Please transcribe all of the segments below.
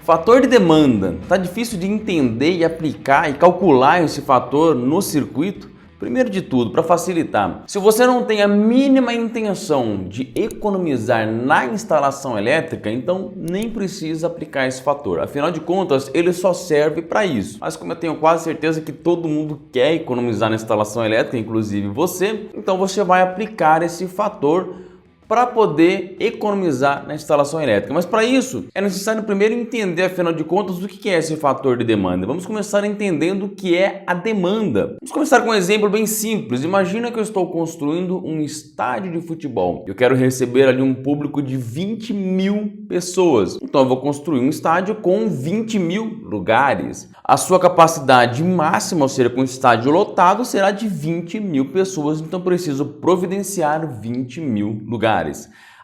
Fator de demanda. Tá difícil de entender e aplicar e calcular esse fator no circuito? Primeiro de tudo, para facilitar, se você não tem a mínima intenção de economizar na instalação elétrica, então nem precisa aplicar esse fator. Afinal de contas, ele só serve para isso. Mas como eu tenho quase certeza que todo mundo quer economizar na instalação elétrica, inclusive você, então você vai aplicar esse fator para poder economizar na instalação elétrica. Mas para isso é necessário primeiro entender, afinal de contas, o que é esse fator de demanda. Vamos começar entendendo o que é a demanda. Vamos começar com um exemplo bem simples. Imagina que eu estou construindo um estádio de futebol. Eu quero receber ali um público de 20 mil pessoas. Então eu vou construir um estádio com 20 mil lugares. A sua capacidade máxima, ou seja, com o estádio lotado, será de 20 mil pessoas. Então preciso providenciar 20 mil lugares.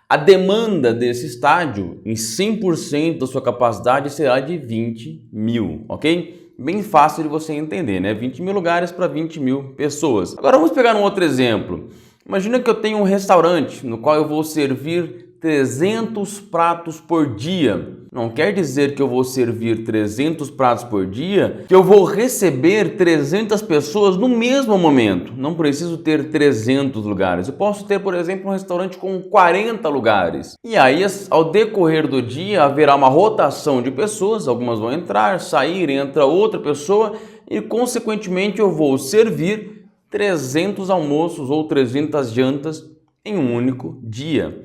A demanda desse estádio, em 100% da sua capacidade, será de 20 mil, ok? Bem fácil de você entender, né? 20 mil lugares para 20 mil pessoas. Agora vamos pegar um outro exemplo. Imagina que eu tenho um restaurante no qual eu vou servir 300 pratos por dia. Não quer dizer que eu vou servir 300 pratos por dia, que eu vou receber 300 pessoas no mesmo momento. Não preciso ter 300 lugares. Eu posso ter, por exemplo, um restaurante com 40 lugares. E aí, ao decorrer do dia, haverá uma rotação de pessoas. Algumas vão entrar, sair, entra outra pessoa e, consequentemente, eu vou servir 300 almoços ou 300 jantas em um único dia.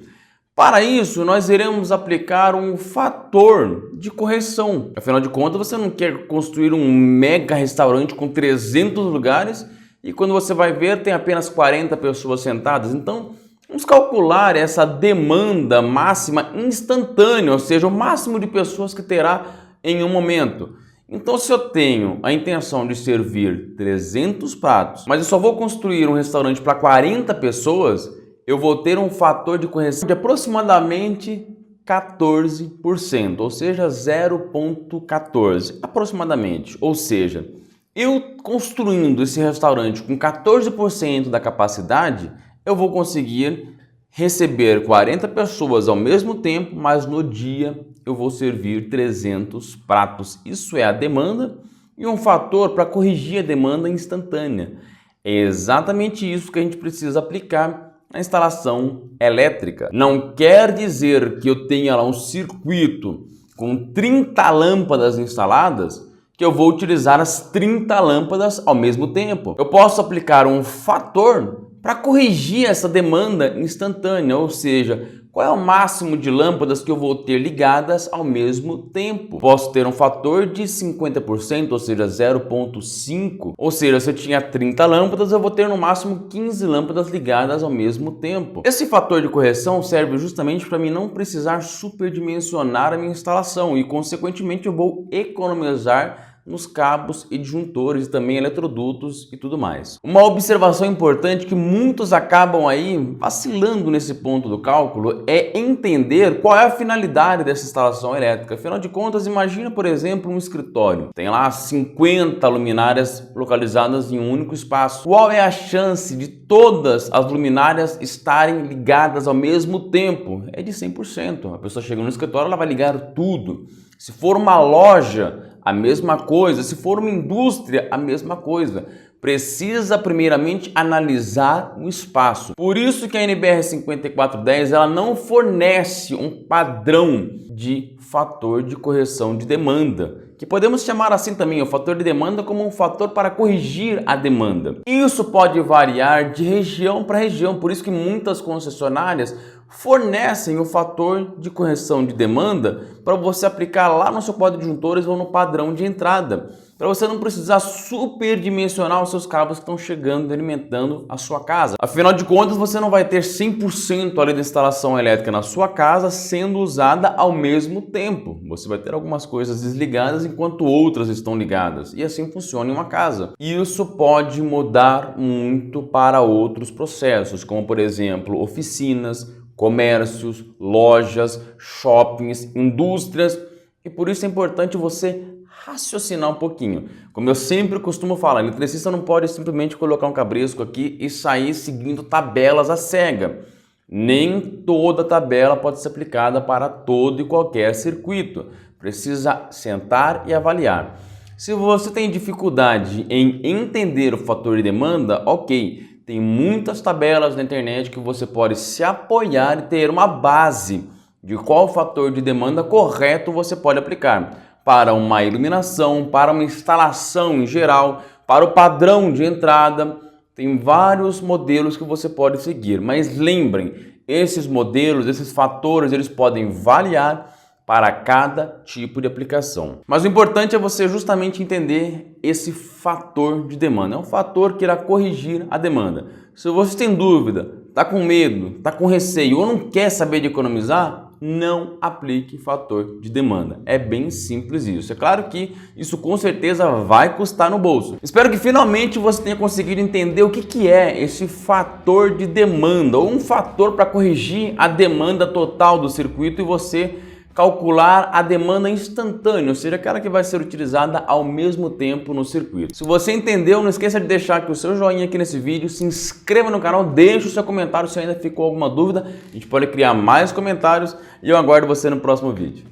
Para isso, nós iremos aplicar um fator de correção. Afinal de contas, você não quer construir um mega restaurante com 300 lugares e quando você vai ver tem apenas 40 pessoas sentadas. Então, vamos calcular essa demanda máxima instantânea, ou seja, o máximo de pessoas que terá em um momento. Então, se eu tenho a intenção de servir 300 pratos, mas eu só vou construir um restaurante para 40 pessoas, eu vou ter um fator de correção de aproximadamente 14%, ou seja, 0,14 aproximadamente. Ou seja, eu construindo esse restaurante com 14% da capacidade, eu vou conseguir receber 40 pessoas ao mesmo tempo, mas no dia eu vou servir 300 pratos. Isso é a demanda e um fator para corrigir a demanda instantânea. É exatamente isso que a gente precisa aplicar na instalação elétrica. Não quer dizer que eu tenha lá um circuito com 30 lâmpadas instaladas que eu vou utilizar as 30 lâmpadas ao mesmo tempo. Eu posso aplicar um fator para corrigir essa demanda instantânea, ou seja, qual é o máximo de lâmpadas que eu vou ter ligadas ao mesmo tempo? Posso ter um fator de 50%, ou seja, 0,5. Ou seja, se eu tinha 30 lâmpadas, eu vou ter no máximo 15 lâmpadas ligadas ao mesmo tempo. Esse fator de correção serve justamente para mim não precisar superdimensionar a minha instalação e, consequentemente, eu vou economizar nos cabos e disjuntores e também eletrodutos e tudo mais. Uma observação importante que muitos acabam aí vacilando nesse ponto do cálculo é entender qual é a finalidade dessa instalação elétrica. Afinal de contas, imagina, por exemplo, um escritório. Tem lá 50 luminárias localizadas em um único espaço. Qual é a chance de todas as luminárias estarem ligadas ao mesmo tempo? É de 100%. A pessoa chega no escritório, ela vai ligar tudo. Se for uma loja, a mesma coisa. Se for uma indústria, a mesma coisa. Precisa primeiramente analisar o espaço. Por isso que a NBR 5410 ela não fornece um padrão de fator de correção de demanda, que podemos chamar assim também, o fator de demanda como um fator para corrigir a demanda. Isso pode variar de região para região, por isso que muitas concessionárias fornecem o fator de correção de demanda para você aplicar lá no seu quadro de disjuntores ou no padrão de entrada, para você não precisar superdimensionar os seus cabos que estão chegando e alimentando a sua casa. Afinal de contas, você não vai ter 100% ali da instalação elétrica na sua casa sendo usada ao mesmo tempo. Você vai ter algumas coisas desligadas enquanto outras estão ligadas. E assim funciona em uma casa. Isso pode mudar muito para outros processos, como por exemplo, oficinas, comércios, lojas, shoppings, indústrias. E por isso é importante você raciocinar um pouquinho. Como eu sempre costumo falar, o eletricista não pode simplesmente colocar um cabresco aqui e sair seguindo tabelas à cega. Nem toda tabela pode ser aplicada para todo e qualquer circuito. Precisa sentar e avaliar. Se você tem dificuldade em entender o fator de demanda, ok, tem muitas tabelas na internet que você pode se apoiar e ter uma base de qual fator de demanda correto você pode aplicar para uma iluminação, para uma instalação em geral, para o padrão de entrada. Tem vários modelos que você pode seguir, mas lembrem, esses modelos, esses fatores, eles podem variar para cada tipo de aplicação. Mas o importante é você justamente entender esse fator de demanda. É um fator que irá corrigir a demanda. Se você tem dúvida, está com medo, está com receio ou não quer saber de economizar, não aplique fator de demanda. É bem simples isso. É claro que isso com certeza vai custar no bolso. Espero que finalmente você tenha conseguido entender o que é esse fator de demanda ou um fator para corrigir a demanda total do circuito e você calcular a demanda instantânea, ou seja, aquela que vai ser utilizada ao mesmo tempo no circuito. Se você entendeu, não esqueça de deixar aqui o seu joinha aqui nesse vídeo, se inscreva no canal, deixe o seu comentário se ainda ficou alguma dúvida, a gente pode criar mais comentários e eu aguardo você no próximo vídeo.